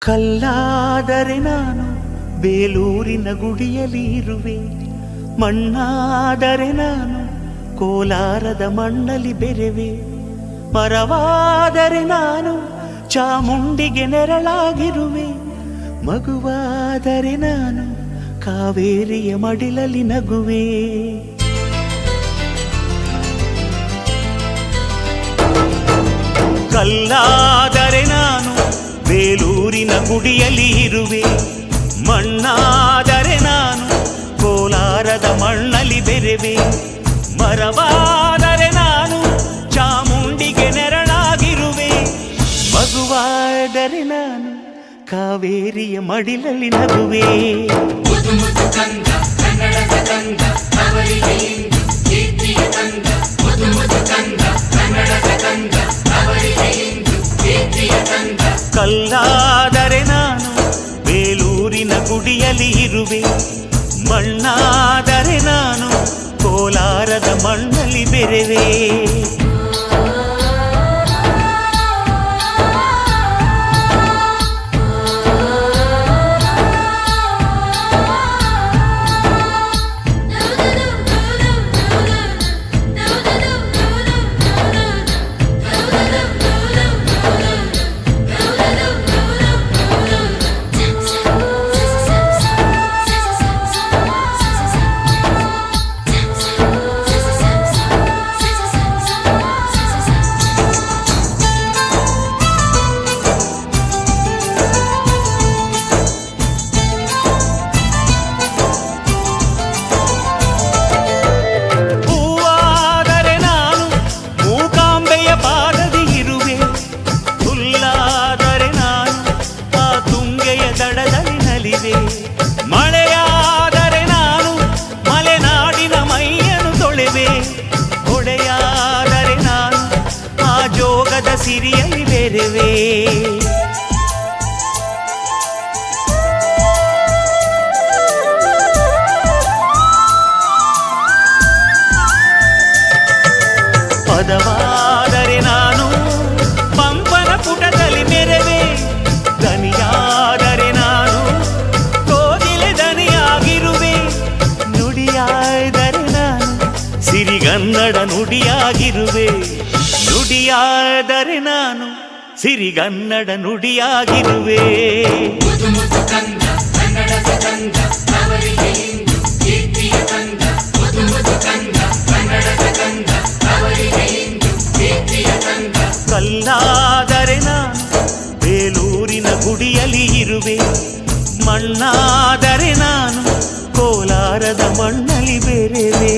ಕಲ್ಲಾದರೆ ನಾನು ಬೇಲೂರಿನ ಗುಡಿಯಲ್ಲಿ ಇರುವೆ, ಮಣ್ಣಾದರೆ ನಾನು ಕೋಲಾರದ ಮಣ್ಣಲ್ಲಿ ಬೆರೆವೆ. ಮರವಾದರೆ ನಾನು ಚಾಮುಂಡಿಗೆ ನೆರಳಾಗಿರುವೆ, ಮಗುವಾದರೆ ನಾನು ಕಾವೇರಿಯ ಮಡಿಲಲ್ಲಿ ನಗುವೆ. ಕಲ್ಲಾದರೆ ನಾನು ಬೇಲೂರಿನ ಗುಡಿಯಲ್ಲಿ ಇರುವೆ, ಮಣ್ಣಾದರೆ ನಾನು ಕೋಲಾರದ ಮಣ್ಣಲ್ಲಿ ಬೆರೆವೆ. ಮರವಾದರೆ ನಾನು ಚಾಮುಂಡಿಗೆ ನೆರಳಾಗಿರುವೆ, ಮಗುವಾದರೆ ನಾನು ಕಾವೇರಿಯ ಮಡಿಲಲ್ಲಿ ನಗುವೆ. ಕಲ್ಲಾದರೆ ನಾನು ಬೇಲೂರಿನ ಗುಡಿಯಲ್ಲಿ ಇರುವೆ, ಮಣ್ಣಾದರೆ ನಾನು ಕೋಲಾರದ ಮಣ್ಣಲ್ಲಿ ಬೆರೆವೆ. ಮಳೆಯಾದರೆ ನಾನು ಮಲೆನಾಡಿನ ಮೈಯನ್ನು ತೊಳೆವೆ, ಹೊಳೆಯಾದರೆ ನಾನು ಆ ಜೋಗದ ಸಿರಿಯಲ್ಲಿ ಬೆರೆವೆ. ಪದವಾದರೆ ನಾನು ಪಂಪನ ಪುಟದಲ್ಲಿ ಮೆರೆವೆ, ದನಿಯಾದರೆ ನಾನು ಕೋಗಿಲೆ ದನಿಯಾಗಿರುವೆ, ನುಡಿಯಾದರೆ ನಾನು ಸಿರಿಗನ್ನಡ ನುಡಿಯಾಗಿರುವೆ, ನುಡಿಯಾದರೆ ನಾನು ಸಿರಿಗನ್ನಡ ನುಡಿಯಾಗಿರುವೆ. ಕಲ್ಲಾದರೆ ನಾನು ಬೇಲೂರಿನ ಗುಡಿಯಲ್ಲಿ ಇರುವೆ, ಮಣ್ಣಾದರೆ ನಾನು ಕೋಲಾರದ ಮಣ್ಣಲ್ಲಿ ಬೆರೆವೆ.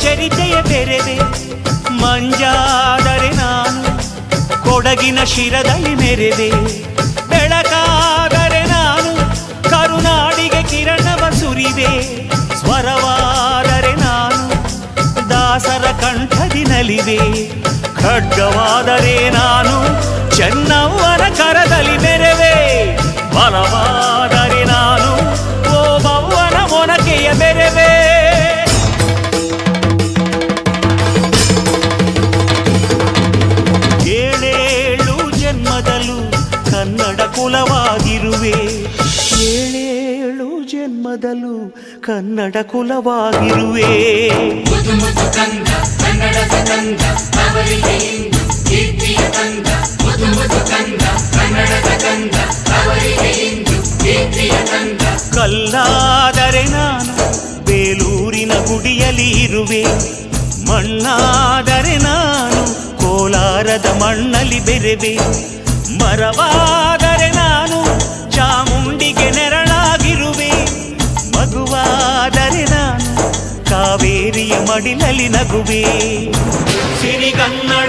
ಚರಿತೆಯ ಬೆರೆವೆ, ಮಂಜಾದರೆ ನಾನು ಕೊಡಗಿನ ಶಿರದಲ್ಲಿ ಮೆರೆವೆ, ಬೆಳಕಾದರೆ ನಾನು ಕರುನಾಡಿಗೆ ಕಿರಣವ ಸುರಿವೆ, ಸ್ವರವಾದರೆ ನಾನು ದಾಸರ ಕಂಠದಿ ನಲಿವೆ, ಖಡ್ಗವಾದರೆ ನಾನು ಚೆನ್ನವ್ವನ ಕರದಲ್ಲಿ ಮೆರೆವೆ, ಬಲವಾದರೆ ನಾನು ಓಬವ್ವನ ಮೊನಕೆಯ ಬೆರೆವೆ. ಕನ್ನಡ ಕುಲವಾಗಿರುವೆ, ಏಳೇಳು ಜನ್ಮದಲ್ಲೂ ಕನ್ನಡ ಕುಲವಾಗಿರುವೆ. ಕಲ್ಲಾದರೆ ನಾನು ಬೇಲೂರಿನ ಗುಡಿಯಲ್ಲಿ ಇರುವೆ, ಮಣ್ಣಾದರೆ ನಾನು ಕೋಲಾರದ ಮಣ್ಣಲ್ಲಿ ಬೆರೆವೆ, ಮರವಾದರೆ ನಾನು ಚಾಮುಂಡಿಗೆ ನೆರಳಾಗಿರುವೆ, ಮಗುವಾದರೆ ನಾನು ಕಾವೇರಿಯ ಮಡಿಲಲ್ಲಿ ನಗುವೆ. ಸಿರಿಗನ್ನಡ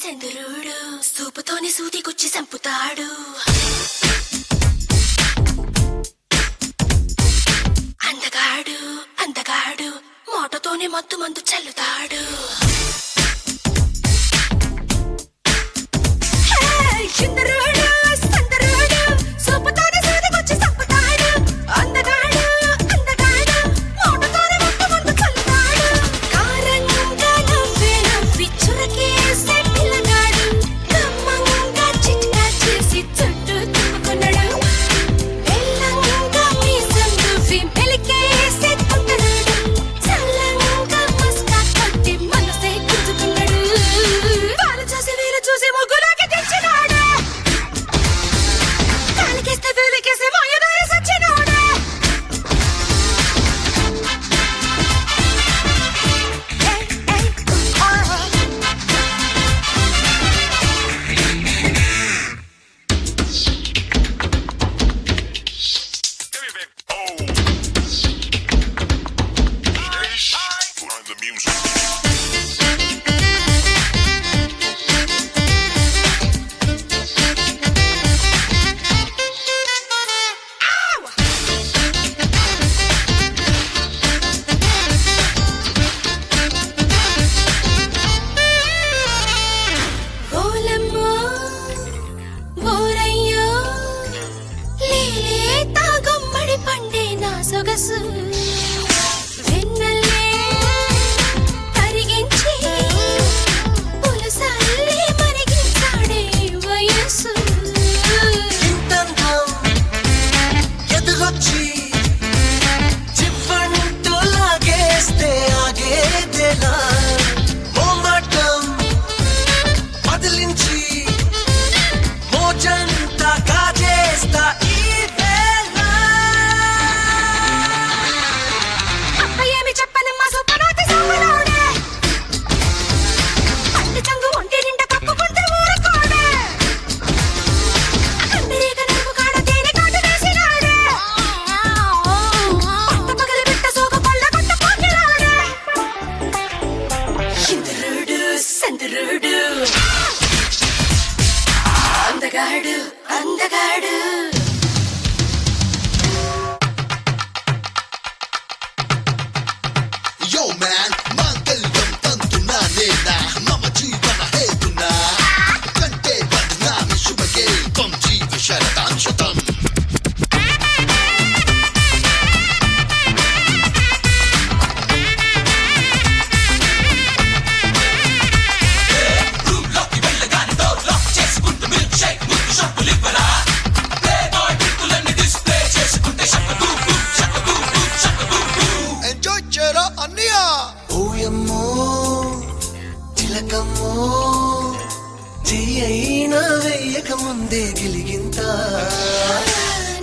చంద్రుడు సూపుతోనే సూదికొచ్చి చంపుతాడు. అందగాడు అందగాడు మోటతోనే మత్తు మందు చల్లుతాడు. చంద్రుడు చంద్రుడు సూపుతోనే సూదికొచ్చి చంపుతాడు. అందగాడు అందగాడు మోటతోనే మత్తు మందు చల్లుతాడు. కారంగా నవ్వే నవ్వి చురకేసే పిల్లగాడు. కమ్మంగా చిట్కా చేసి చుట్టూ తిప్పుకున్నాడు. బెల్లంగా మీసం దువ్వి మెలికేసే కుంటున్నాడు. చల్లంగా మస్కా కొట్టి మనసే గుంజుకున్నాడు. వాళ్ళు చూసి వీళ్ళు చూసి ముగ్గులోకి తెచ్చినాడు. కాలికేస్తే వీలికేస్తే మాయదారి సచ్చినాడు. Find the music. ఓలమ్మో ఓరయ్యో లేలేత గుమ్మడి పండే నా సొగసు. వెన్నెల్లే కరిగించి పులసల్లే మరిగించాడే వయస్సు. ఇంతంతం ఎదుగొచ్చి చివ్వంటూ లాగేస్తే ఆగేదేలా. మోమాటం వదిలించి మోజంతా కాజేస్తా ఈ వేళ. అక్క ఏమి చెప్పనమ్మా సుబ్బరాతి సాంబలోడే. పట్టి చంగు ఒంటి నిండా కప్పుకుంటే ఊరుకోడే. కందిరీగ నడుము కాడ తేనె కాటు వేసినాడే. పట్ట పగలు బిట్ట సోక పళ్ళ కొట్ట పోకిరాడే. ఇంద్రుడు చంద్రుడు అందగాడు అందగాడు. Yo man, mangalyam tantuna nena, mama jeevana hetuna. Kante badnami shubhage, tvam jeeva sharatam shatam. Enjoy chera anniya. ఓయమ్మో తిలకమ్మో చెయ్యైనా వెయ్యక ముందే గిలిగింత.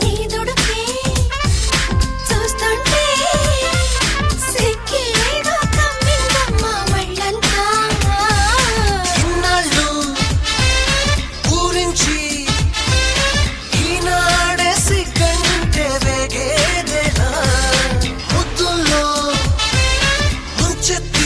నీ దుడుకే చూస్తుంటే సిక్కేదో కమ్మిందమ్మ మళ్ళంతా. ఇన్నాళ్ళు ఊరించి ఈనాడే సిగ్గంటే వేగేదేలా. ముద్దుల్లో ముంచెత్తి